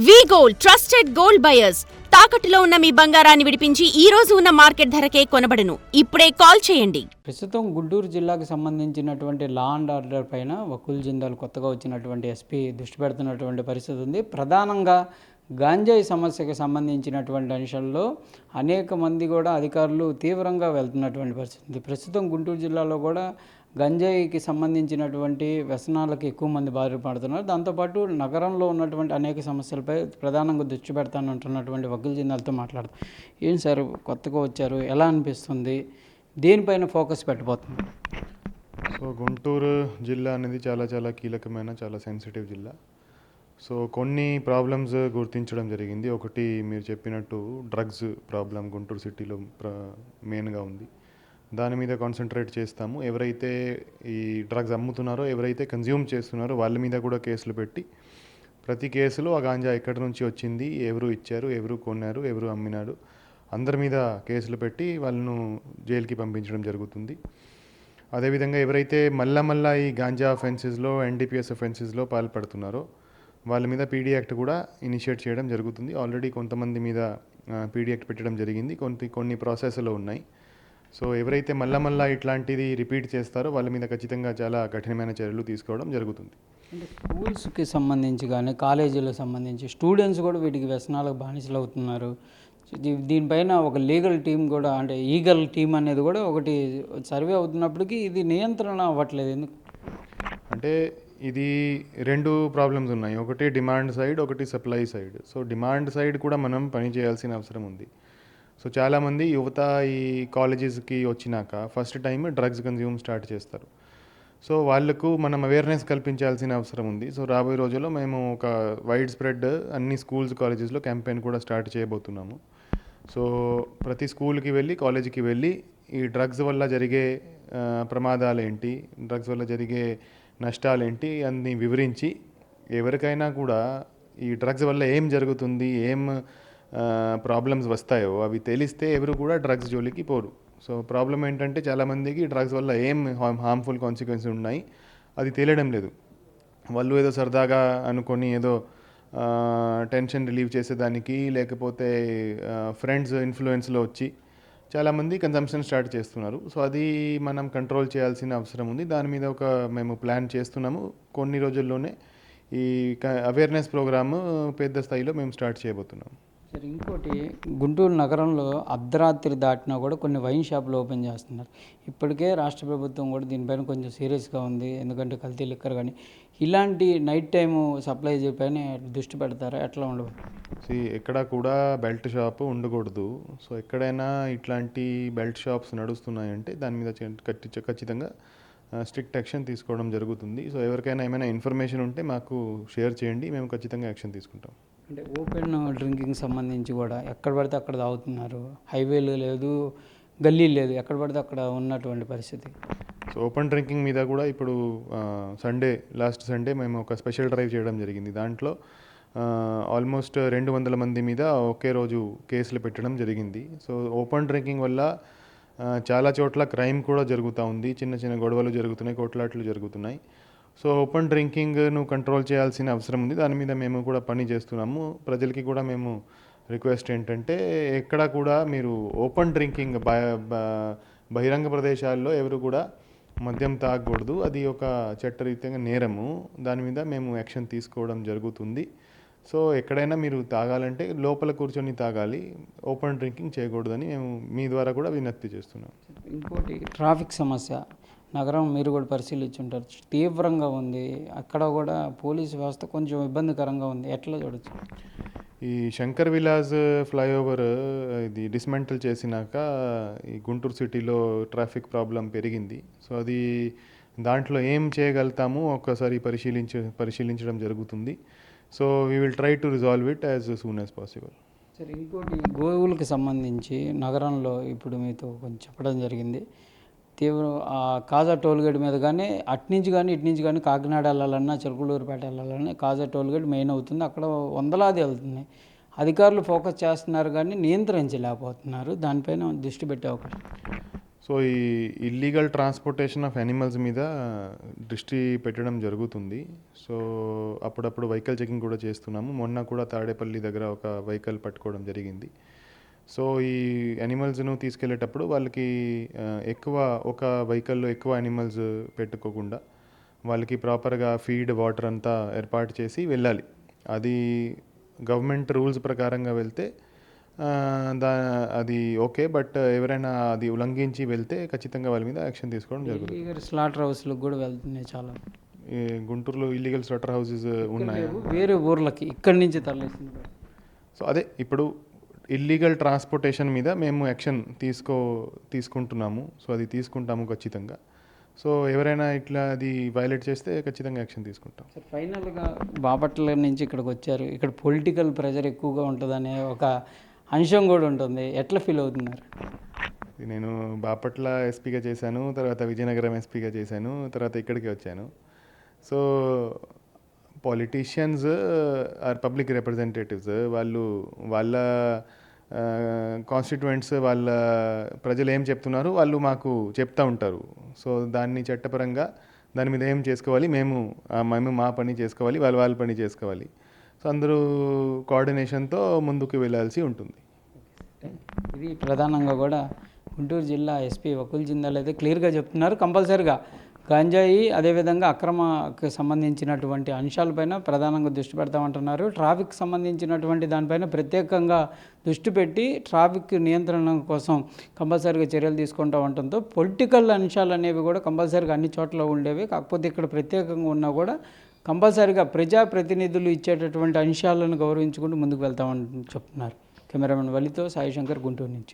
వి gold trusted gold buyers తాకట్టులో ఉన్న మీ బంగారాన్ని విడిపించి ఈ రోజు ఉన్న మార్కెట్ ధరకే కొనబడును. ఇప్పుడే కాల్ చేయండి. ప్రస్తుతం గుంటూరు జిల్లాకు సంబంధించినటువంటి లా అండ్ ఆర్డర్ పైన వకుల్ జిందాల్ కొత్తగా వచ్చినటువంటి ఎస్పీ దృష్టి పెడుతున్నటువంటి పరిస్థితి ఉంది. ప్రధానంగా గాంజాయి సమస్యకు సంబంధించినటువంటి అంశాల్లో అనేక మంది కూడా అధికారులు తీవ్రంగా వెళ్తున్నటువంటి పరిస్థితి ఉంది. ప్రస్తుతం గుంటూరు జిల్లాలో కూడా గంజాయికి సంబంధించినటువంటి వ్యసనాలకు ఎక్కువ మంది బారిపడుతున్నారు. దాంతోపాటు నగరంలో ఉన్నటువంటి అనేక సమస్యలపై ప్రధానంగా దృష్టి పెడతానంటున్నటువంటి వకీల్ జిందాల్తో మాట్లాడతాం. ఏం సార్ కొత్తగా వచ్చారు, ఎలా అనిపిస్తుంది, దేనిపైన ఫోకస్ పెట్టబోతుంది? సో గుంటూరు జిల్లా అనేది చాలా కీలకమైన చాలా సెన్సిటివ్ జిల్లా. సో కొన్ని ప్రాబ్లమ్స్ గుర్తించడం జరిగింది. ఒకటి మీరు చెప్పినట్టు డ్రగ్స్ ప్రాబ్లం గుంటూరు సిటీలో మెయిన్గా ఉంది. దాని మీద కాన్సన్ట్రేట్ చేస్తాము. ఎవరైతే ఈ డ్రగ్స్ అమ్ముతున్నారో, ఎవరైతే కన్జ్యూమ్ చేస్తున్నారో వాళ్ళ మీద కూడా కేసులు పెట్టి ప్రతి కేసులో ఆ గాంజా ఎక్కడి నుంచి వచ్చింది, ఎవరు ఇచ్చారు, ఎవరు కొన్నారు, ఎవరు అమ్మినారు, అందరి మీద కేసులు పెట్టి వాళ్ళను జైలుకి పంపించడం జరుగుతుంది. అదేవిధంగా ఎవరైతే మళ్ళా ఈ గాంజా అఫెన్సెస్లో, ఎన్డీపీఎస్ అఫెన్సెస్లో పాల్పడుతున్నారో వాళ్ళ మీద పీడీ యాక్ట్ కూడా ఇనిషియేట్ చేయడం జరుగుతుంది. ఆల్రెడీ కొంతమంది మీద పీడీ యాక్ట్ పెట్టడం జరిగింది, కొన్ని ప్రాసెస్లో ఉన్నాయి. సో ఎవరైతే మళ్ళా ఇట్లాంటిది రిపీట్ చేస్తారో వాళ్ళ మీద ఖచ్చితంగా చాలా కఠినమైన చర్యలు తీసుకోవడం జరుగుతుంది. అంటే స్కూల్స్కి సంబంధించి కానీ కాలేజీలకు సంబంధించి స్టూడెంట్స్ కూడా వీటికి వ్యసనాలకు బానిసలు అవుతున్నారు. దీనిపైన ఒక లీగల్ టీం కూడా, అంటే ఈగల్ టీం అనేది కూడా ఒకటి సర్వే అవుతున్నప్పటికీ ఇది నియంత్రణ అవ్వట్లేదు. ఎందుకు అంటే ఇది రెండు ప్రాబ్లమ్స్ ఉన్నాయి. ఒకటి డిమాండ్ సైడ్, ఒకటి supply side. So demand side కూడా మనం పని చేయాల్సిన అవసరం ఉంది. సో చాలామంది యువత ఈ కాలేజెస్కి వచ్చినాక first time drugs consume start చేస్తారు. సో వాళ్ళకు మనం అవేర్నెస్ కల్పించాల్సిన అవసరం ఉంది. సో రాబోయే రోజుల్లో మేము ఒక వైడ్ స్ప్రెడ్ అన్ని స్కూల్స్, కాలేజెస్లో క్యాంపెయిన్ కూడా స్టార్ట్ చేయబోతున్నాము. సో ప్రతి స్కూల్కి వెళ్ళి, కాలేజీకి వెళ్ళి ఈ డ్రగ్స్ వల్ల జరిగే ప్రమాదాలు ఏంటి, డ్రగ్స్ వల్ల జరిగే నష్టాలు ఏంటి అన్ని వివరించి ఎవరికైనా కూడా ఈ డ్రగ్స్ వల్ల ఏం జరుగుతుంది, ఏం ప్రాబ్లమ్స్ వస్తాయో అవి తెలిస్తే ఎవరు కూడా డ్రగ్స్ జోలికి పోరు. సో ప్రాబ్లం ఏంటంటే చాలామందికి డ్రగ్స్ వల్ల ఏం హార్మ్ఫుల్ కాన్సిక్వెన్సెస్ ఉన్నాయి అది తెలియడం లేదు. వాళ్ళు ఏదో సరదాగా అనుకొని ఏదో టెన్షన్ రిలీవ్ చేసేదానికి, లేకపోతే ఫ్రెండ్స్ ఇన్ఫ్లుయెన్స్లో వచ్చి చాలామంది కన్జంప్షన్ స్టార్ట్ చేస్తున్నారు. సో అది మనం కంట్రోల్ చేయాల్సిన అవసరం ఉంది. దాని మీద మేము ప్లాన్ చేస్తున్నాము. కొన్ని రోజుల్లోనే ఈ అవేర్నెస్ ప్రోగ్రాము పెద్ద స్థాయిలో మేము స్టార్ట్ చేయబోతున్నాము. సరే, ఇంకోటి గుంటూరు నగరంలో అర్ధరాత్రి దాటినా కూడా కొన్ని వైన్ షాపులు ఓపెన్ చేస్తున్నారు. ఇప్పటికే రాష్ట్ర ప్రభుత్వం కూడా దీనిపైన కొంచెం సీరియస్గా ఉంది. ఎందుకంటే కల్తీ లిక్కర్ కానీ ఇలాంటి నైట్ టైము సప్లై పైన దృష్టి పెడతారా, ఎట్లా ఉండవు? ఎక్కడ కూడా బెల్ట్ షాప్ ఉండకూడదు. సో ఎక్కడైనా ఇట్లాంటి బెల్ట్ షాప్స్ నడుస్తున్నాయంటే దాని మీద ఖచ్చితంగా స్ట్రిక్ట్ యాక్షన్ తీసుకోవడం జరుగుతుంది. సో ఎవరికైనా ఏమైనా ఇన్ఫర్మేషన్ ఉంటే మాకు షేర్ చేయండి, మేము ఖచ్చితంగా యాక్షన్ తీసుకుంటాం. అంటే ఓపెన్ డ్రింకింగ్ సంబంధించి కూడా ఎక్కడ పడితే అక్కడ తాగుతున్నారు. హైవేలు లేదు, గల్లీ లేదు, ఎక్కడ పడితే అక్కడ ఉన్నటువంటి పరిస్థితి. సో ఓపెన్ డ్రింకింగ్ మీద కూడా ఇప్పుడు లాస్ట్ సండే మేము ఒక స్పెషల్ డ్రైవ్ చేయడం జరిగింది. దాంట్లో ఆల్మోస్ట్ 200 మంది మీద ఒకే రోజు కేసులు పెట్టడం జరిగింది. సో ఓపెన్ డ్రింకింగ్ వల్ల చాలా చోట్ల క్రైమ్ కూడా జరుగుతూ ఉంది. చిన్న గొడవలు జరుగుతున్నాయి, కొట్లాట్లు జరుగుతున్నాయి. సో ఓపెన్ డ్రింకింగ్ను కంట్రోల్ చేయాల్సిన అవసరం ఉంది. దాని మీద మేము కూడా పని చేస్తున్నాము. ప్రజలకి కూడా మేము రిక్వెస్ట్ ఏంటంటే ఎక్కడ కూడా మీరు ఓపెన్ డ్రింకింగ్ బహిరంగ ప్రదేశాల్లో ఎవరు కూడా మద్యం తాగకూడదు. అది ఒక చట్టరీత్యంగా నేరము. దాని మీద మేము యాక్షన్ తీసుకోవడం జరుగుతుంది. సో ఎక్కడైనా మీరు తాగాలంటే లోపల కూర్చొని తాగాలి, ఓపెన్ డ్రింకింగ్ చేయకూడదని మేము మీ ద్వారా కూడా విజ్ఞప్తి చేస్తున్నాం. ఇంకోటి ట్రాఫిక్ సమస్య నగరం మీరు కూడా పరిశీలించుంటారు, తీవ్రంగా ఉంది. అక్కడ కూడా పోలీసు వ్యవస్థ కొంచెం ఇబ్బందికరంగా ఉంది. ఎట్లా చూడొచ్చు? ఈ శంకర్ విలాస్ ఫ్లైఓవర్ ఇది డిస్మెంటల్ చేసినాక ఈ గుంటూరు సిటీలో ట్రాఫిక్ ప్రాబ్లం పెరిగింది. సో అది దాంట్లో ఏం చేయగలుగుతాము ఒక్కసారి పరిశీలించడం జరుగుతుంది. So we will try to resolve it as soon as possible. సరే, ఇంకోటి గోవులకు సంబంధించి నగరంలో ఇప్పుడు మీతో కొంచెం చెప్పడం జరిగింది. కాజా టోల్గేట్ మీద కానీ అట్నుంచి కానీ ఇటు నుంచి కానీ కాకినాడ వెళ్ళాలన్నా, చిలకలూరుపేట వెళ్ళాలన్నా కాజా టోల్గేట్ మెయిన్ అవుతుంది. అక్కడ వందలాది వెళ్తున్నాయి. అధికారులు ఫోకస్ చేస్తున్నారు కానీ నియంత్రించలేకపోతున్నారు. దానిపైన దృష్టి పెట్టే అవకాశం. సో ఈ ఇల్లీగల్ ట్రాన్స్పోర్టేషన్ ఆఫ్ యానిమల్స్ మీద దృష్టి పెట్టడం జరుగుతుంది. సో అప్పుడప్పుడు వెహికల్ చెకింగ్ కూడా చేస్తున్నాము. మొన్న కూడా తాడేపల్లి దగ్గర ఒక వెహికల్ పట్టుకోవడం జరిగింది. సో ఈ యానిమల్స్ను తీసుకెళ్లేటప్పుడు వాళ్ళకి ఒక వెహికల్లో ఎక్కువ యానిమల్స్ పెట్టుకోకుండా వాళ్ళకి ప్రాపర్గా ఫీడ్, వాటర్ అంతా ఏర్పాటు చేసి వెళ్ళాలి. అది గవర్నమెంట్ రూల్స్ ప్రకారంగా వెళ్తే అది ఓకే. బట్ ఎవరైనా అది ఉల్లంఘించి వెళ్తే ఖచ్చితంగా వాళ్ళ మీద యాక్షన్ తీసుకోవడం జరుగుతుంది. ఇల్లీగల్ స్లాటర్ హౌస్లకు కూడా వెళ్తున్నాయి చాలా. ఈ గుంటూరులో ఇల్లీగల్ స్లాటర్ హౌసెస్ ఉన్నాయి, వేరే ఊర్లకి ఇక్కడి నుంచి తరలిస్తున్నారు. సో అదే ఇప్పుడు ఇల్లీగల్ ట్రాన్స్పోర్టేషన్ మీద మేము యాక్షన్ తీసుకుంటున్నాము. సో అది తీసుకుంటాము ఖచ్చితంగా. సో ఎవరైనా ఇట్లా అది వైలేట్ చేస్తే ఖచ్చితంగా యాక్షన్ తీసుకుంటాం. సార్, ఫైనల్గా బాపట్ల నుంచి ఇక్కడికి వచ్చారు. ఇక్కడ పొలిటికల్ ప్రెషర్ ఎక్కువగా ఉంటుందనే ఒక అంశం కూడా ఉంటుంది. ఎట్లా ఫీల్ అవుతున్నారు? నేను బాపట్ల ఎస్పీగా చేశాను, తర్వాత విజయనగరం ఎస్పీగా చేశాను, తర్వాత ఇక్కడికి వచ్చాను. So politicians or public representatives, వాళ్ళ కాన్స్టిట్యూయెంట్స్, వాళ్ళ ప్రజలు ఏం చెప్తున్నారు వాళ్ళు మాకు చెప్తూ ఉంటారు. సో దాన్ని చట్టపరంగా దాని మీద ఏం చేసుకోవాలి, మేము మా పని చేసుకోవాలి, వాళ్ళ పని చేసుకోవాలి. సో అందరూ కోఆర్డినేషన్తో ముందుకు వెళ్ళాల్సి ఉంటుంది. ఇది ప్రధానంగా కూడా గుంటూరు జిల్లా ఎస్పీ వకుల్ జిందాల్ అయితే క్లియర్గా చెప్తున్నారు. కంపల్సరిగా గంజాయి అదేవిధంగా అక్రమకు సంబంధించినటువంటి అంశాలపైన ప్రధానంగా దృష్టి పెడతామంటున్నారు. ట్రాఫిక్ సంబంధించినటువంటి దానిపైన ప్రత్యేకంగా దృష్టి పెట్టి ట్రాఫిక్ నియంత్రణ కోసం కంపల్సరిగా చర్యలు తీసుకుంటూ ఉండటంతో పొలిటికల్ అంశాలు అనేవి కూడా కంపల్సరిగా అన్ని చోట్ల ఉండేవి. కాకపోతే ఇక్కడ ప్రత్యేకంగా ఉన్నా కూడా కంపల్సరిగా ప్రజాప్రతినిధులు ఇచ్చేటటువంటి అంశాలను గౌరవించుకుంటూ ముందుకు వెళ్తామని చెప్తున్నారు. కెమెరామెన్ వలితో సాయి శంకర్, గుంటూరు నుంచి.